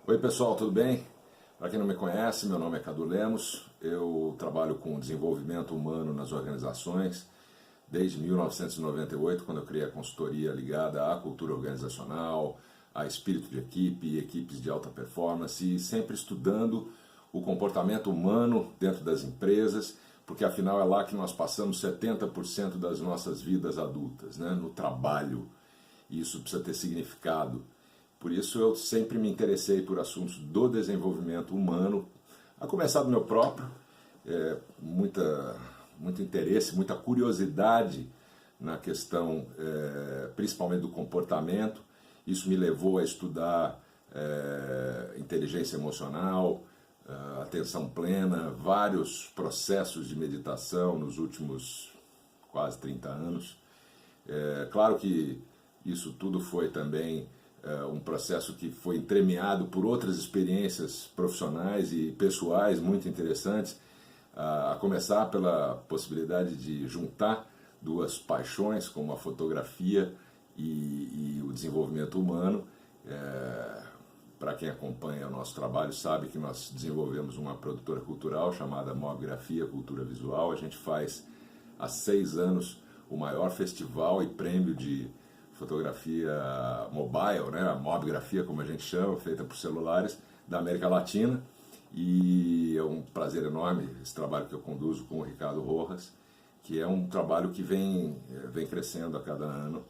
Oi pessoal, tudo bem? Para quem não me conhece, meu nome é Cadu Lemos, eu trabalho com desenvolvimento humano nas organizações desde 1998, quando eu criei a consultoria ligada à cultura organizacional, a espírito de equipe, equipes de alta performance e sempre estudando o comportamento humano dentro das empresas, porque afinal é lá que nós passamos 70% das nossas vidas adultas, né? No trabalho. E isso precisa ter significado. Por isso eu sempre me interessei por assuntos do desenvolvimento humano, a começar do meu próprio, muito interesse, muita curiosidade na questão, principalmente do comportamento. Isso me levou a estudar inteligência emocional, atenção plena, vários processos de meditação nos últimos quase 30 anos. Claro que isso tudo foi também um processo que foi entremeado por outras experiências profissionais e pessoais muito interessantes, a começar pela possibilidade de juntar duas paixões, como a fotografia e o desenvolvimento humano. Para quem acompanha o nosso trabalho sabe que nós desenvolvemos uma produtora cultural chamada Mobgrafia Cultura Visual. A gente faz há 6 anos o maior festival e prêmio de fotografia mobile, né, a Mobgrafia, como a gente chama, feita por celulares, da América Latina. E é um prazer enorme esse trabalho que eu conduzo com o Ricardo Rojas, que é um trabalho que vem crescendo a cada ano.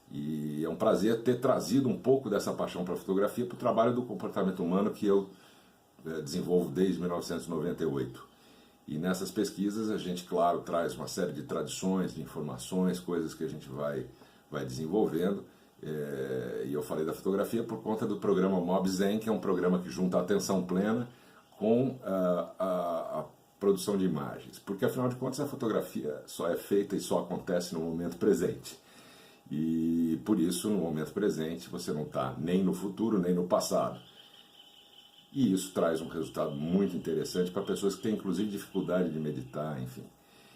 E é um prazer ter trazido um pouco dessa paixão para a fotografia para o trabalho do comportamento humano que eu desenvolvo desde 1998. E nessas pesquisas a gente, claro, traz uma série de tradições, de informações, coisas que a gente vai desenvolvendo. E eu falei da fotografia por conta do programa Mob Zen, que é um programa que junta a atenção plena com a produção de imagens. Porque afinal de contas a fotografia só é feita e só acontece no momento presente. E por isso, no momento presente, você não está nem no futuro, nem no passado. E isso traz um resultado muito interessante para pessoas que têm, inclusive, dificuldade de meditar, enfim.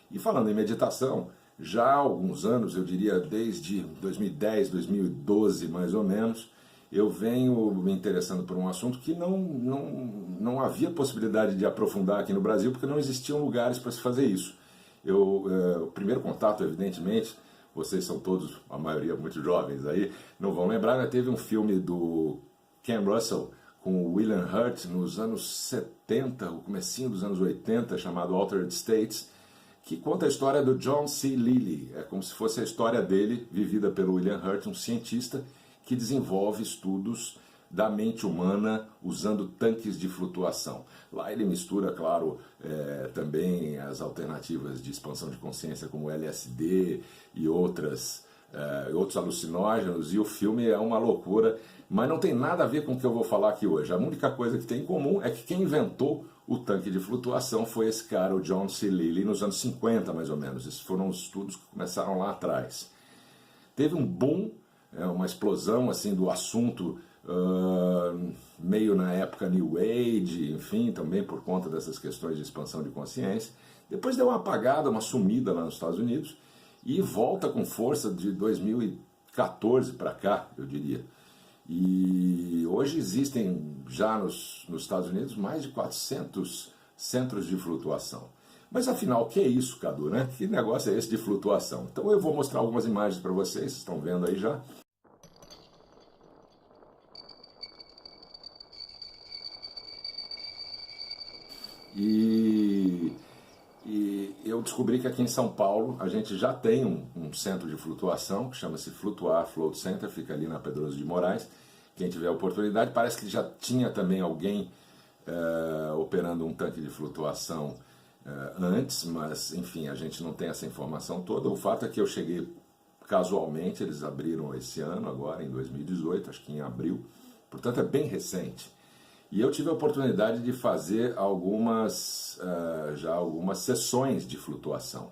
E falando em meditação, já há alguns anos, eu diria desde 2010, 2012 mais ou menos, eu venho me interessando por um assunto que não havia possibilidade de aprofundar aqui no Brasil, porque não existiam lugares para se fazer isso. O primeiro contato, evidentemente, vocês são todos, a maioria muito jovens aí, não vão lembrar, mas teve um filme do Ken Russell com o William Hurt nos anos 70, o comecinho dos anos 80, chamado Altered States, que conta a história do John C. Lilly. É como se fosse a história dele, vivida pelo William Hurt, um cientista que desenvolve estudos da mente humana usando tanques de flutuação. Lá ele mistura, claro, também as alternativas de expansão de consciência como o LSD e outros alucinógenos, e o filme é uma loucura, mas não tem nada a ver com o que eu vou falar aqui hoje. A única coisa que tem em comum é que quem inventou o tanque de flutuação foi esse cara, o John C. Lilly, nos anos 50 mais ou menos. Esses foram os estudos que começaram lá atrás. Teve um boom, uma explosão assim do assunto, meio na época New Age, enfim, também por conta dessas questões de expansão de consciência. Depois deu uma apagada, uma sumida lá nos Estados Unidos, e volta com força de 2014 para cá, eu diria. E hoje existem já nos Estados Unidos mais de 400 centros de flutuação. Mas afinal, o que é isso, Cadu, né? Que negócio é esse de flutuação? Então eu vou mostrar algumas imagens para vocês estão vendo aí já. E eu descobri que aqui em São Paulo a gente já tem um centro de flutuação que chama-se Flutuar Float Center, fica ali na Pedroso de Moraes. Quem tiver oportunidade, parece que já tinha também alguém operando um tanque de flutuação antes, mas enfim, a gente não tem essa informação toda. O fato é que eu cheguei casualmente, eles abriram esse ano agora, em 2018, acho que em abril, portanto é bem recente. E eu tive a oportunidade de fazer algumas sessões de flutuação.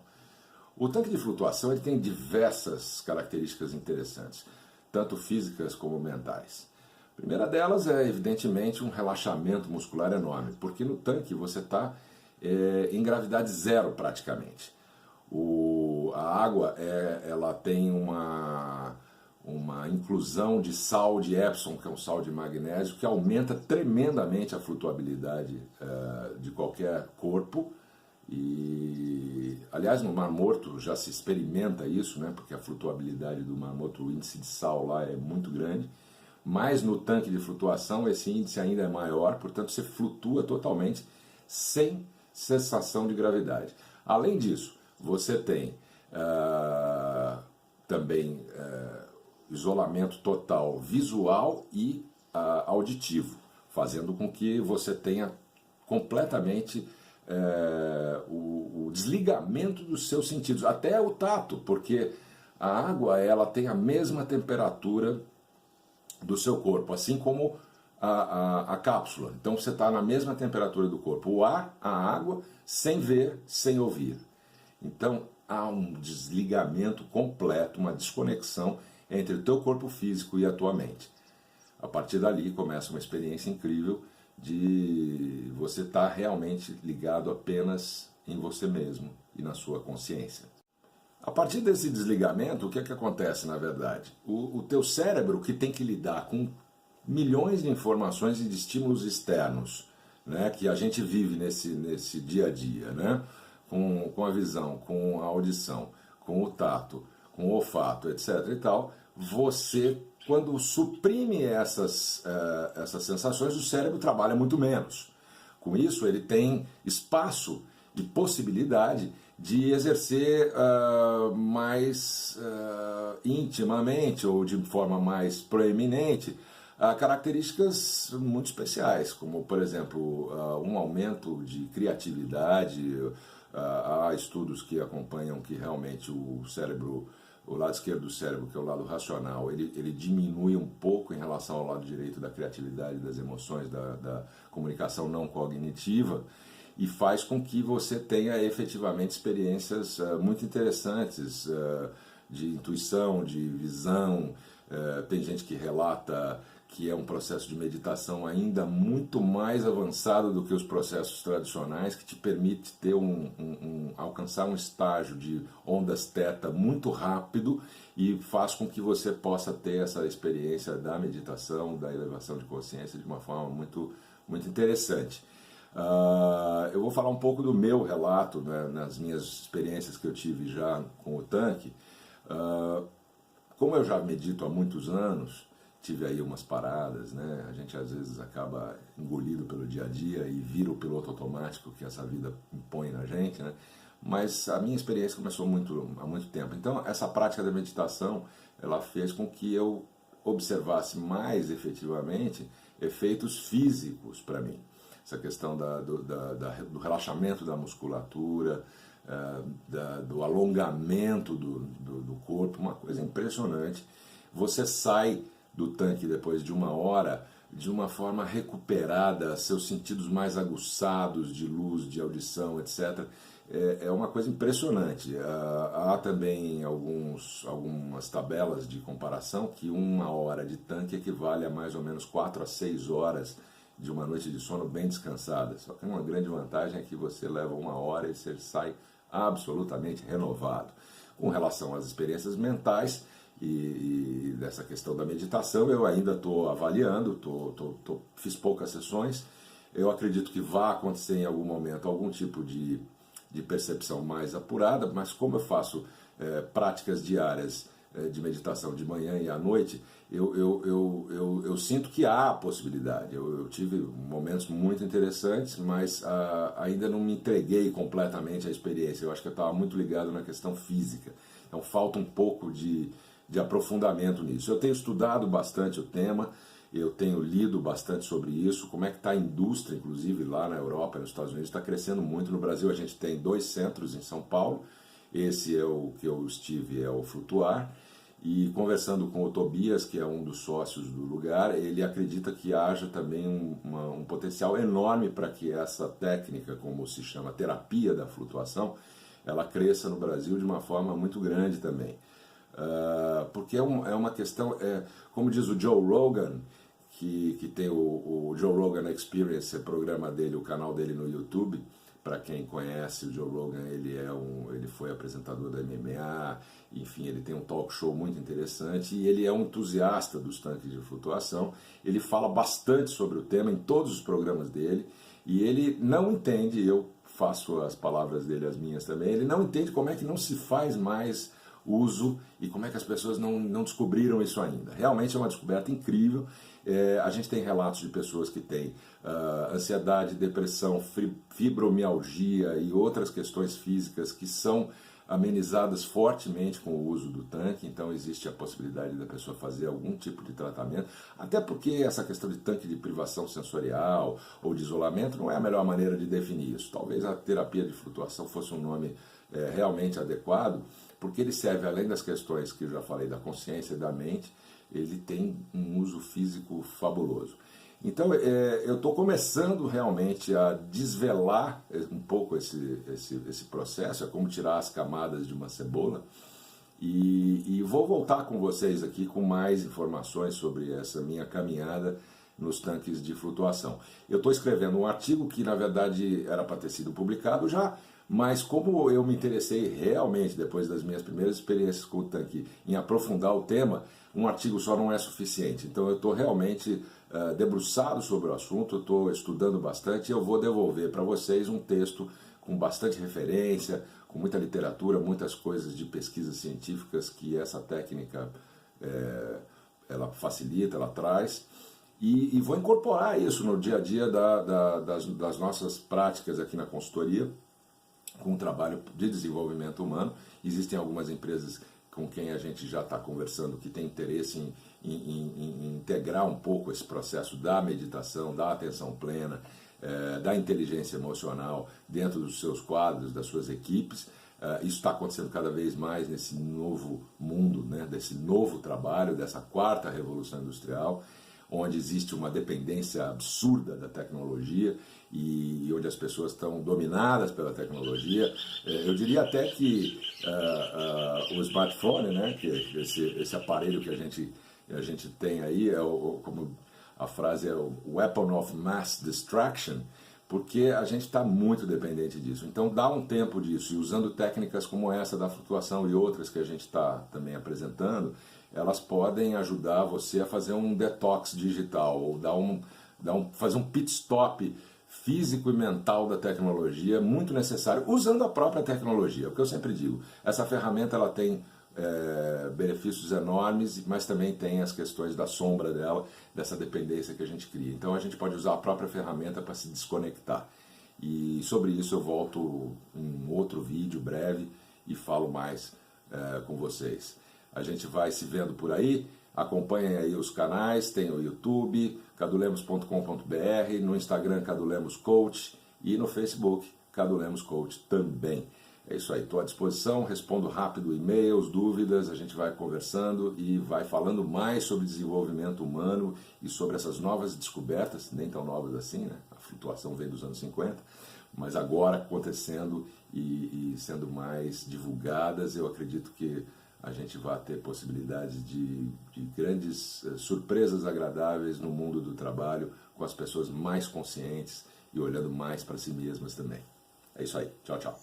O tanque de flutuação ele tem diversas características interessantes, tanto físicas como mentais. A primeira delas é, evidentemente, um relaxamento muscular enorme, porque no tanque você está em gravidade zero praticamente. A água ela tem uma uma inclusão de sal de Epsom, que é um sal de magnésio, que aumenta tremendamente a flutuabilidade de qualquer corpo. E, aliás, no Mar Morto já se experimenta isso, né, porque a flutuabilidade do Mar Morto, o índice de sal lá é muito grande, mas no tanque de flutuação esse índice ainda é maior, portanto você flutua totalmente sem sensação de gravidade. Além disso, você tem também isolamento total visual e auditivo, fazendo com que você tenha completamente o desligamento dos seus sentidos, até o tato, porque a água ela tem a mesma temperatura do seu corpo, assim como a cápsula. Então você está na mesma temperatura do corpo, o ar, a água, sem ver, sem ouvir. Então há um desligamento completo, uma desconexão entre o teu corpo físico e a tua mente. A partir dali começa uma experiência incrível de você estar realmente ligado apenas em você mesmo e na sua consciência. A partir desse desligamento, o que é que acontece na verdade? O teu cérebro, que tem que lidar com milhões de informações e de estímulos externos, né, que a gente vive nesse dia a dia, né, com a visão, com a audição, com o tato, com o olfato, etc. e tal, você, quando suprime essas sensações, o cérebro trabalha muito menos. Com isso, ele tem espaço e possibilidade de exercer mais intimamente ou de forma mais proeminente características muito especiais, como, por exemplo, um aumento de criatividade. Há estudos que acompanham que realmente o cérebro, o lado esquerdo do cérebro, que é o lado racional, ele diminui um pouco em relação ao lado direito da criatividade, das emoções, da comunicação não cognitiva, e faz com que você tenha efetivamente experiências muito interessantes de intuição, de visão. Tem gente que relata que é um processo de meditação ainda muito mais avançado do que os processos tradicionais, que te permite ter alcançar um estágio de ondas θ muito rápido e faz com que você possa ter essa experiência da meditação, da elevação de consciência de uma forma muito, muito interessante. Eu vou falar um pouco do meu relato, né, nas minhas experiências que eu tive já com o tanque. Como eu já medito há muitos anos, tive aí umas paradas, né? A gente às vezes acaba engolido pelo dia a dia e vira o piloto automático que essa vida impõe na gente, né? Mas a minha experiência começou há muito tempo. Então essa prática da meditação, ela fez com que eu observasse mais efetivamente efeitos físicos para mim. Essa questão do relaxamento da musculatura, do alongamento do corpo, uma coisa impressionante. Você sai do tanque depois de uma hora de uma forma recuperada, seus sentidos mais aguçados de luz, de audição, etc. É uma coisa impressionante. Há também algumas tabelas de comparação que uma hora de tanque equivale a mais ou menos 4 a 6 horas de uma noite de sono bem descansada. Só que uma grande vantagem é que você leva uma hora e você sai absolutamente renovado. Com relação às experiências mentais e dessa questão da meditação, eu ainda estou avaliando, fiz poucas sessões. Eu acredito que vai acontecer em algum momento algum tipo de percepção mais apurada, mas como eu faço práticas diárias de meditação de manhã e à noite, eu sinto que há a possibilidade. Eu tive momentos muito interessantes, mas ainda não me entreguei completamente à experiência. Eu acho que eu estava muito ligado na questão física. Então falta um pouco de aprofundamento nisso. Eu tenho estudado bastante o tema, eu tenho lido bastante sobre isso, como é que está a indústria, inclusive lá na Europa, nos Estados Unidos, está crescendo muito. No Brasil a gente tem 2 centros em São Paulo, esse é o que eu estive, é o Flutuar, e conversando com o Tobias, que é um dos sócios do lugar, ele acredita que haja também um potencial enorme para que essa técnica, como se chama, terapia da flutuação, ela cresça no Brasil de uma forma muito grande também. Porque é uma questão, como diz o Joe Rogan, que tem o Joe Rogan Experience, o programa dele, o canal dele no YouTube. Para quem conhece o Joe Rogan, ele foi apresentador da MMA, enfim, ele tem um talk show muito interessante e ele é um entusiasta dos tanques de flutuação. Ele fala bastante sobre o tema em todos os programas dele e ele não entende, eu faço as palavras dele as minhas também, ele não entende como é que não se faz mais uso e como é que as pessoas não descobriram isso ainda. Realmente é uma descoberta incrível. A gente tem relatos de pessoas que têm ansiedade, depressão, fibromialgia e outras questões físicas que são amenizadas fortemente com o uso do tanque, então existe a possibilidade da pessoa fazer algum tipo de tratamento, até porque essa questão de tanque de privação sensorial ou de isolamento não é a melhor maneira de definir isso. Talvez a terapia de flutuação fosse um nome realmente adequado, porque ele serve, além das questões que eu já falei da consciência e da mente, ele tem um uso físico fabuloso. Então, eu estou começando realmente a desvelar um pouco esse processo, é como tirar as camadas de uma cebola, e vou voltar com vocês aqui com mais informações sobre essa minha caminhada nos tanques de flutuação. Eu estou escrevendo um artigo que, na verdade, era para ter sido publicado já, mas como eu me interessei realmente, depois das minhas primeiras experiências com o tanque, em aprofundar o tema, um artigo só não é suficiente. Então eu estou realmente debruçado sobre o assunto, eu estou estudando bastante e eu vou devolver para vocês um texto com bastante referência, com muita literatura, muitas coisas de pesquisas científicas que essa técnica ela facilita, ela traz. E vou incorporar isso no dia a dia das nossas práticas aqui na consultoria, com o trabalho de desenvolvimento humano. Existem algumas empresas com quem a gente já está conversando que tem interesse em integrar um pouco esse processo da meditação, da atenção plena, da inteligência emocional dentro dos seus quadros, das suas equipes. Isso está acontecendo cada vez mais nesse novo mundo, né, desse novo trabalho, dessa quarta revolução industrial, onde existe uma dependência absurda da tecnologia e onde as pessoas estão dominadas pela tecnologia. Eu diria até que o smartphone, né, que esse aparelho que a gente tem aí, como a frase é o weapon of mass distraction, porque a gente está muito dependente disso. Então dá um tempo disso, e usando técnicas como essa da flutuação e outras que a gente está também apresentando, elas podem ajudar você a fazer um detox digital, ou fazer um pit stop físico e mental da tecnologia, muito necessário, usando a própria tecnologia. O que eu sempre digo, essa ferramenta ela tem benefícios enormes, mas também tem as questões da sombra dela, dessa dependência que a gente cria. Então a gente pode usar a própria ferramenta para se desconectar. E sobre isso eu volto em outro vídeo breve e falo mais com vocês. A gente vai se vendo por aí, acompanhem aí os canais, tem o YouTube, cadulemos.com.br, no Instagram Cadulemos Coach e no Facebook Cadulemos Coach também. É isso aí, estou à disposição, respondo rápido e-mails, dúvidas, a gente vai conversando e vai falando mais sobre desenvolvimento humano e sobre essas novas descobertas, nem tão novas assim, né? A flutuação vem dos anos 50, mas agora acontecendo e sendo mais divulgadas. Eu acredito que a gente vai ter possibilidades de grandes surpresas agradáveis no mundo do trabalho, com as pessoas mais conscientes e olhando mais para si mesmas também. É isso aí, tchau, tchau.